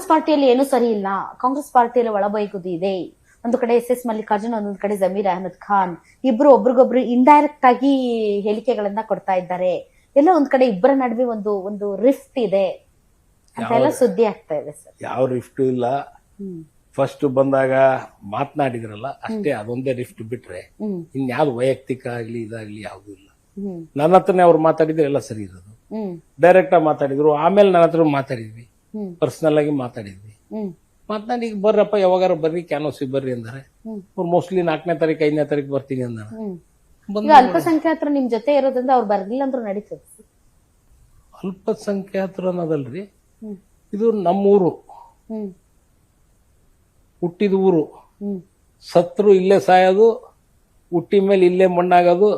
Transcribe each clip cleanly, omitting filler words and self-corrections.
ಕಾಂಗ್ರೆಸ್ ಪಾರ್ಟಿಯಲ್ಲಿ ಏನು ಸರಿ ಇಲ್ಲ, ಕಾಂಗ್ರೆಸ್ ಪಾರ್ಟಿಯಲ್ಲಿ ಒಳಬೈಗುದಿ ಇದೆ. ಒಂದು ಕಡೆ ಎಸ್ ಎಸ್ ಮಲ್ಲಿಕಾರ್ಜುನ್, ಒಂದೊಂದು ಕಡೆ ಜಮೀರ್ ಅಹಮದ್ ಖಾನ್, ಇಬ್ರು ಒಬ್ರಿಗೊಬ್ರು ಇಂಡೈರೆಕ್ಟ್ ಆಗಿ ಹೇಳಿಕೆಗಳನ್ನ ಕೊಡ್ತಾ ಇದ್ದಾರೆ. ಎಲ್ಲ ಒಂದ್ ಕಡೆ ಇಬ್ಬರ ನಡುವೆ ಒಂದು ರಿಫ್ಟ್ ಇದೆ ಅಂತ ಎಲ್ಲ ಸುದ್ದಿ ಆಗ್ತಾ ಇದೆ ಸರ್. ಯಾವ ರಿಫ್ಟ್ ಇಲ್ಲ. ಫಸ್ಟ್ ಬಂದಾಗ ಮಾತನಾಡಿದ್ರಲ್ಲ ಅಷ್ಟೇ, ಅದೊಂದೇ ರಿಫ್ಟ್ ಬಿಟ್ರೆ ಇನ್ಯಾವ್ದು ವೈಯಕ್ತಿಕ ಆಗ್ಲಿ ಇದಾಗ್ಲಿ ಯಾವ್ದು ಇಲ್ಲ. ನನ್ನ ಹತ್ರನೇ ಅವ್ರು ಮಾತಾಡಿದ್ರೆ ಎಲ್ಲ ಸರಿ ಇರೋದು. ಡೈರೆಕ್ಟ್ ಆಗಿ ಮಾತಾಡಿದ್ರು, ಆಮೇಲೆ ನನ್ನ ಹತ್ರ ಮಾತಾಡಿದ್ವಿ, ಪರ್ಸನಲ್ ಆಗಿ ಮಾತಾಡಿದ್ವಿ. ಮಾತನಾಡಿ ಬರ್ರಪ್ಪ ಯಾವಾಗಾರ ಬರ್ರಿ ಕ್ಯಾನೋಸಿ ಬರ್ರಿ ಅಂದಾರೆ. ಅವ್ರು ಮೋಸ್ಟ್ಲಿ 4ನೇ ತಾರೀಕು 5ನೇ ತಾರೀಕು ಬರ್ತೀನಿ ಅಂದಾರೆ. ಈಗ ಅಲ್ಪಸಂಖ್ಯಾತರು ನಿಮ್ ಜೊತೆ ಇರೋದ್ರಿಂದ ಅವ್ರು ಬರ್ಲಿಲ್ಲ ಅಂದ್ರೂ ನಡೀತದೆ. ಅಲ್ಪಸಂಖ್ಯಾತರು ಅನ್ನೋದಲ್ರಿ, ಇದು ನಮ್ಮೂರು, ಹುಟ್ಟಿದ ಊರು. ಸತ್ರು ಇಲ್ಲೇ ಸಾಯೋದು, ಹುಟ್ಟಿ ಮೇಲೆ ಇಲ್ಲೇ ಮಣ್ಣಾಗೋದು,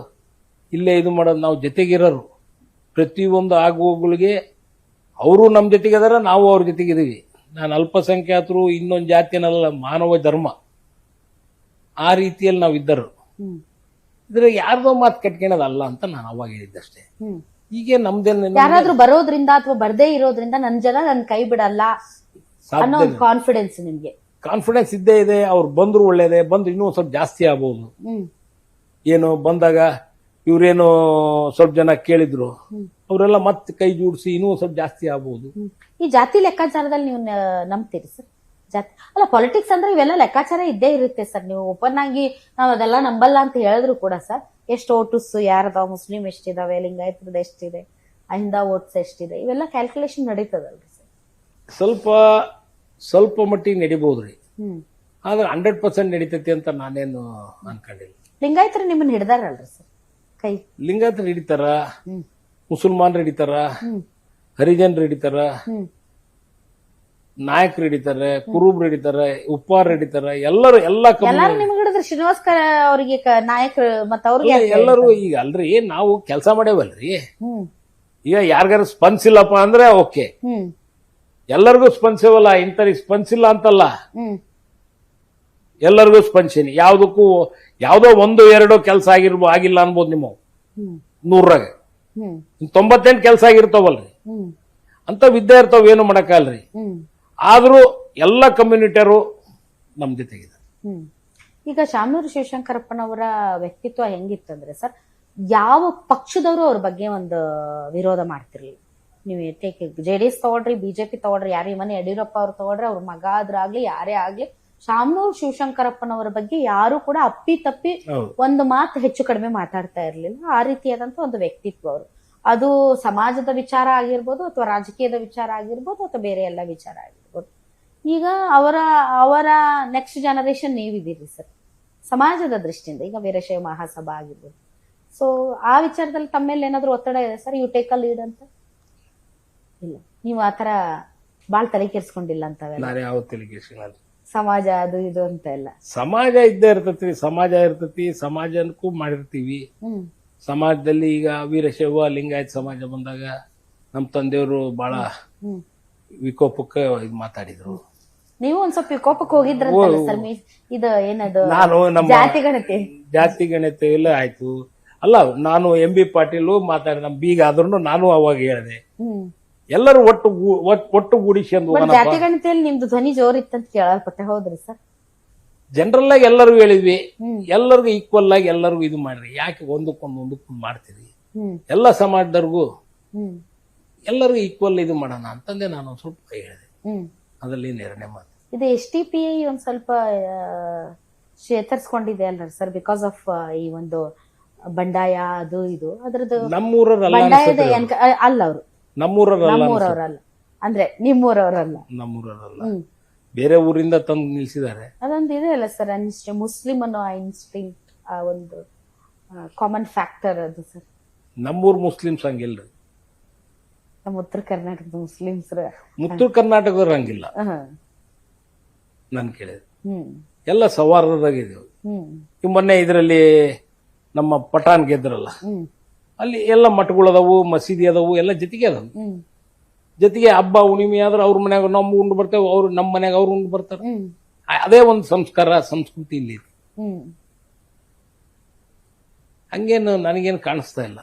ಇಲ್ಲೇ ಇದು ಮಾಡೋದು. ನಾವು ಜೊತೆಗಿರೋರು. ಪ್ರತಿಯೊಂದು ಆಗುಗಳಿಗೆ ಅವರು ನಮ್ಮ ಜೊತೆಗಿದಾರ, ನಾವು ಅವ್ರ ಜೊತೆಗಿದೀವಿ. ನಾನು ಅಲ್ಪಸಂಖ್ಯಾತರು ಇನ್ನೊಂದು ಜಾತಿನಲ್ಲ, ಮಾನವ ಧರ್ಮ ಆ ರೀತಿಯಲ್ಲಿ ನಾವು ಇದ್ದರು. ಇದ್ರೆ ಯಾರ್ದೋ ಮಾತು ಕಟ್ಕೊಳ್ಳೋದಲ್ಲ ಅಂತ ನಾನು ಅವಾಗ ಹೇಳಿದ್ದಷ್ಟೇ. ಈಗ ನಮ್ದೇನು ಯಾರಾದ್ರೂ ಬರೋದ್ರಿಂದ ಅಥವಾ ಬರ್ದೇ ಇರೋದ್ರಿಂದ ನನ್ ಜನ ನನ್ ಕೈ ಬಿಡಲ್ಲ ಅನ್ನೋ ಒಂದು ಕಾನ್ಫಿಡೆನ್ಸ್ ನಿಮ್ಗೆ? ಕಾನ್ಫಿಡೆನ್ಸ್ ಇದ್ದೇ ಇದೆ. ಅವ್ರು ಬಂದ್ರು ಒಳ್ಳೇದೇ, ಬಂದ್ರು ಇನ್ನೂ ಸ್ವಲ್ಪ ಜಾಸ್ತಿ ಆಗ್ಬೋದು. ಏನು ಬಂದಾಗ ಇವ್ರೇನು ಸ್ವಲ್ಪ ಜನ ಕೇಳಿದ್ರು, ಅವರೆಲ್ಲ ಮತ್ತೆ ಕೈ ಜೋಡಿಸಿ ಇನ್ನೂ ಸ್ವಲ್ಪ ಜಾಸ್ತಿ ಆಗ್ಬೋದು. ಈ ಜಾತಿ ಲೆಕ್ಕಾಚಾರದಲ್ಲಿ ನೀವು ನಂಬ್ತೀರಿ ಸರ್? ಜಾತಿ ಅಲ್ಲ, ಪಾಲಿಟಿಕ್ಸ್ ಅಂದ್ರೆ ಇವೆಲ್ಲ ಲೆಕ್ಕಾಚಾರ ಇದ್ದೇ ಇರುತ್ತೆ ಸರ್. ನೀವು ಓಪನ್ ಆಗಿ ನಾವ್ ಅದೆಲ್ಲ ನಂಬಲ್ಲ ಅಂತ ಹೇಳಿದ್ರು ಕೂಡ ಸರ್, ಎಷ್ಟು ಓಟಸ್ ಯಾರದಾವ, ಮುಸ್ಲಿಂ ಎಷ್ಟಿದಾವೆ, ಲಿಂಗಾಯತದ ಎಷ್ಟಿದೆ, ಅಹಿಂದ ವೋಟ್ಸ್ ಎಷ್ಟಿದೆ, ಇವೆಲ್ಲ ಕ್ಯಾಲ್ಕುಲೇಷನ್ ನಡೀತದಲ್ರಿ ಸರ್? ಸ್ವಲ್ಪ ಮಟ್ಟಿಗೆ ನಡಿಬಹುದ್ರಿ, ಆದ್ರೆ 100% ನಡೀತೈತಿ ಅಂತ ನಾನೇನು ಅನ್ಕೊಂಡಿಲ್ಲ. ಲಿಂಗಾಯತರು ನಿಮ್ಮನ್ನ ಹಿಡ್ದಾರಲ್ರಿ ಸರ್ ಕೈ? ಲಿಂಗಾಯತರು ಹಿಡಿತಾರ, ಮುಸಲ್ಮಾನರು ಹಿಡಿತಾರ, ಹರಿಜನರು ಹಿಡಿತಾರ, ನಾಯಕರು ಹಿಡಿತಾರೆ, ಕುರುಬ್ರು ಹಿಡಿತಾರೆ, ಉಪ್ಪಾರ ಹಿಡಿತಾರ, ಎಲ್ಲರೂ ಎಲ್ಲಾರು ನಿಮ್ಗೆ ಹಿಡಿದ್ರೆ ಶ್ರೀನಿವಾಸ್ ಅವರಿಗೆ ನಾಯಕರು ಮತ್ತ ಅವ್ರಿಗೆ ಎಲ್ಲರೂ. ಈಗ ಅಲ್ರಿ, ನಾವು ಕೆಲಸ ಮಾಡೇವಲ್ರಿ. ಈಗ ಯಾರಿಗಾರು ಸ್ಪಂದ್ಸ್ ಇಲ್ಲಪ್ಪ ಅಂದ್ರೆ ಓಕೆ, ಎಲ್ಲರಿಗೂ ಸ್ಪಂದಿಸವಲ್ಲ, ಇಂಥವ್ರಿಗೆ ಸ್ಪಂದಿಸಿಲ್ಲ ಅಂತಲ್ಲ, ಎಲ್ಲರಿಗೂ ಸ್ಪಂದಿಸೀನಿ. ಯಾವ್ದಕ್ಕೂ ಯಾವ್ದೋ 1-2 ಕೆಲಸ ಆಗಿಲ್ಲ ಅನ್ಬೋದು. ನಿಮ್ಮ 100ರಾಗ 98 ಕೆಲಸ ಆಗಿರ್ತಾವಲ್ರಿ, ಅಂತ ವಿದ್ಯೆ ಇರ್ತಾವ, ಏನು ಮಾಡಕ್ಕಲ್ರಿ. ಆದ್ರೂ ಎಲ್ಲ ಕಮ್ಯುನಿಟಿಯರು ನಮ್ ಜೊತೆಗಿದೆ. ಈಗ ಶಾಮನೂರು ಶಿವಶಂಕರಪ್ಪನವರ ವ್ಯಕ್ತಿತ್ವ ಹೆಂಗಿತ್ತಂದ್ರೆ ಸರ್, ಯಾವ ಪಕ್ಷದವರು ಅವ್ರ ಬಗ್ಗೆ ಒಂದು ವಿರೋಧ ಮಾಡ್ತಿರ್ಲಿಲ್ಲ. ನೀವು JDS ತಗೊಳ್ರಿ, ಬಿಜೆಪಿ ತಗೊಳ್ರಿ, ಯಾರೇ ಮನೆ ಯಡಿಯೂರಪ್ಪ ಅವ್ರು ತಗೊಳ್ರಿ, ಅವ್ರ ಮಗ ಆದ್ರಾಗ್ಲಿ ಯಾರೇ ಆಗ್ಲಿ, ಶಾಮನೂರು ಶಿವಶಂಕರಪ್ಪನವರ ಬಗ್ಗೆ ಯಾರು ಕೂಡ ಅಪ್ಪಿ ತಪ್ಪಿ ಒಂದು ಮಾತು ಹೆಚ್ಚು ಕಡಿಮೆ ಮಾತಾಡ್ತಾ ಇರ್ಲಿಲ್ಲ. ಆ ರೀತಿಯಾದಂತ ಒಂದು ವ್ಯಕ್ತಿತ್ವ ಅವರು. ಅದು ಸಮಾಜದ ವಿಚಾರ ಆಗಿರ್ಬೋದು, ಅಥವಾ ರಾಜಕೀಯದ ವಿಚಾರ ಆಗಿರ್ಬೋದು, ಅಥವಾ ಬೇರೆ ಎಲ್ಲ ವಿಚಾರ ಆಗಿರ್ಬೋದು. ಈಗ ಅವರ ನೆಕ್ಸ್ಟ್ ಜನರೇಷನ್ ನೀವಿದ್ದೀರಿ ಸರ್, ಸಮಾಜದ ದೃಷ್ಟಿಯಿಂದ. ಈಗ ವೀರಶೈವ ಮಹಾಸಭಾ ಆಗಿರ್ಬೋದು. ಸೊ ಆ ವಿಚಾರದಲ್ಲಿ ತಮ್ಮ ಮೇಲೆ ಏನಾದ್ರು ಒತ್ತಡ ಇದೆ sir, you take a lead ಅಂತ? ಇಲ್ಲ, ನೀವು ಆತರ ಬಾಳ್ ತಲೆ ಕೆರ್ಸ್ಕೊಂಡಿಲ್ಲ ಅಂತ? ಸಮಾಜ ಅದು ಇದು ಅಂತ ಎಲ್ಲ ಸಮಾಜ ಇದ್ದೇ ಇರ್ತೈತಿ, ಸಮಾಜಕ್ಕೂ ಮಾಡಿರ್ತೀವಿ. ಸಮಾಜದಲ್ಲಿ ಈಗ ವೀರಶೈವ ಲಿಂಗಾಯತ ಸಮಾಜ ಬಂದಾಗ ನಮ್ ತಂದೆಯವರು ಬಹಳ ವಿಕೋಪಕ್ಕೆ ಮಾತಾಡಿದ್ರು. ನೀವು ಒಂದ್ ಸ್ವಲ್ಪ ವಿಕೋಪಕ್ಕೆ ಹೋಗಿದ್ರಂತಲ್ಲ ಸರ್? ಇದು ಏನದು, ನಾನು ನಮ್ಮ ಜಾತಿ ಗಣತೆ ಎಲ್ಲ ಆಯ್ತು ಅಲ್ಲ. ನಾನು MB ಪಾಟೀಲ್ ಮಾತಾಡಿ, ನಮ್ ಬೀಗ ಆದ್ರೂ ನಾನು ಅವಾಗ ಹೇಳಿದೆ, ಎಲ್ಲರೂ ಒಟ್ಟುಗೂಡಿಸ್ಕೊಂಡು ಜಾತಿ ಗಣತೆಯಲ್ಲಿ ನಿಮ್ದು ಧ್ವನಿ ಜೋರಿತ್ತಂತ ಕೇಳಲ್ಪಟ್ಟೆ, ಹೌದ್ರಿ ಸರ್? ಜನರಲ್ ಆಗಿ ಎಲ್ಲರಿಗೂ ಹೇಳಿದ್ವಿ, ಎಲ್ಲರಿಗೂ ಈಕ್ವಲ್ ಆಗಿ ಎಲ್ಲರಿಗೂ ಇದು ಮಾಡ್ರಿ, ಯಾಕೆ ಒಂದಕ್ಕೊಂದು ಮಾಡ್ತೀರಿ, ಎಲ್ಲ ಸಮಾಜದವ್ರಿಗೂ ಎಲ್ಲರಿಗೂ ಈಕ್ವಲ್ ಇದು ಮಾಡೋಣ ಅಂತಂದೆ ನಾನು ಸ್ವಲ್ಪ ಹೇಳಿದೆ. ಅದ್ರಲ್ಲಿ ನಿರ್ಣಯ ಮಾತು ಇದು STPI ಒಂದ್ ಸ್ವಲ್ಪ ಚೇತರಿಸ್ಕೊಂಡಿದೆ ಅಲ್ಲ ಸರ್, ಬಿಕಾಸ್ ಆಫ್ ಈ ಒಂದು ಬಂಡಾಯ ಅದು ಇದು. ಅದ್ರದ್ದು ನಮ್ಮೂರಲ್ಲ ಅಲ್ಲ, ಅವರು ನಮ್ಮೂರಲ್ಲ ಅಂದ್ರೆ ನಿಮ್ಮೂರವರಲ್ಲ, ಬೇರೆ ಊರಿಂದ ತಂದು ನಿಲ್ಸಿದ್ದಾರೆ. ಅದೊಂದು ಇದೆ ಅಲ್ಲ ಸರ್, ಮುಸ್ಲಿಂ ಅನ್ನೋ ಇನ್ಸ್ಟಿಂಕ್ಟ್, ಒಂದು ಕಾಮನ್ ಫ್ಯಾಕ್ಟರ್ ಅದು ಸರ್. ನಮ್ಮೂರ್ ಮುಸ್ಲಿಮ್ಸ್ ಹಂಗಿಲ್ರಿ, ನಮ್ಮ ಉತ್ತರ ಕರ್ನಾಟಕದ ಮುಸ್ಲಿಮ್ಸ್. ಉತ್ತರ ಕರ್ನಾಟಕದವ್ರು ಹಂಗಿಲ್ಲ, ನನ್ ಕೇಳಿದ ಎಲ್ಲ ಸವಾರರಾಗಿದ್ದೇವೆ. ಮೊನ್ನೆ ಇದರಲ್ಲಿ ನಮ್ಮ ಪಠಾಣ್ ಗೆದ್ರಲ್ಲ, ಅಲ್ಲಿ ಎಲ್ಲ ಮಠಗಳದವು, ಮಸೀದಿ ಅದಾವು, ಎಲ್ಲ ಜೊತೆಗೆ ಅದಾವು. ಜೊತೆಗೆ ಹಬ್ಬ ಹುಣ್ಣಿಮೆ ಆದ್ರೆ ಅವ್ರ ಮನ್ಯಾಗ ನಮ್ಮ ಉಂಡು ಬರ್ತೇವೆ, ಅವ್ರು ನಮ್ಮ ಮನ್ಯಾಗ ಅವ್ರು ಉಂಡು ಬರ್ತಾರೆ. ಅದೇ ಒಂದು ಸಂಸ್ಕಾರ ಸಂಸ್ಕೃತಿ ಇಲ್ಲಿ. ಹಂಗೇನು ನನಗೇನು ಕಾಣಿಸ್ತಾ ಇಲ್ಲ.